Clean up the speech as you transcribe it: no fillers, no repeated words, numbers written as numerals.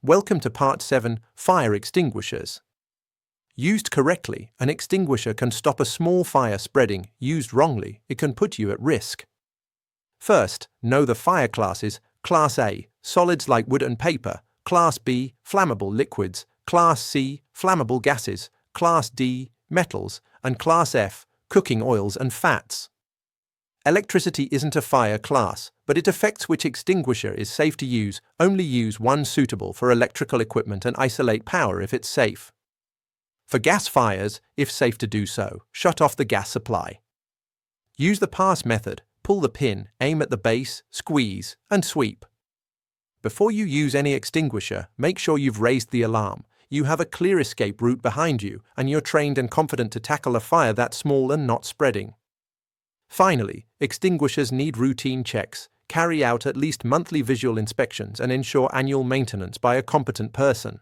Welcome to Part 7, Fire Extinguishers. Used correctly, an extinguisher can stop a small fire spreading. Used wrongly, it can put you at risk. First, know the fire classes. Class A, solids like wood and paper. Class B, flammable liquids. Class C, flammable gases. Class D, metals. And Class F, cooking oils and fats. Electricity isn't a fire class, but it affects which extinguisher is safe to use. Only use one suitable for electrical equipment and isolate power if it's safe. For gas fires, if safe to do so, shut off the gas supply. Use the pass method. Pull the pin, aim at the base, squeeze, and sweep. Before you use any extinguisher, make sure you've raised the alarm. You have a clear escape route behind you, and you're trained and confident to tackle a fire that small and not spreading. Finally, extinguishers need routine checks. Carry out at least monthly visual inspections and ensure annual maintenance by a competent person.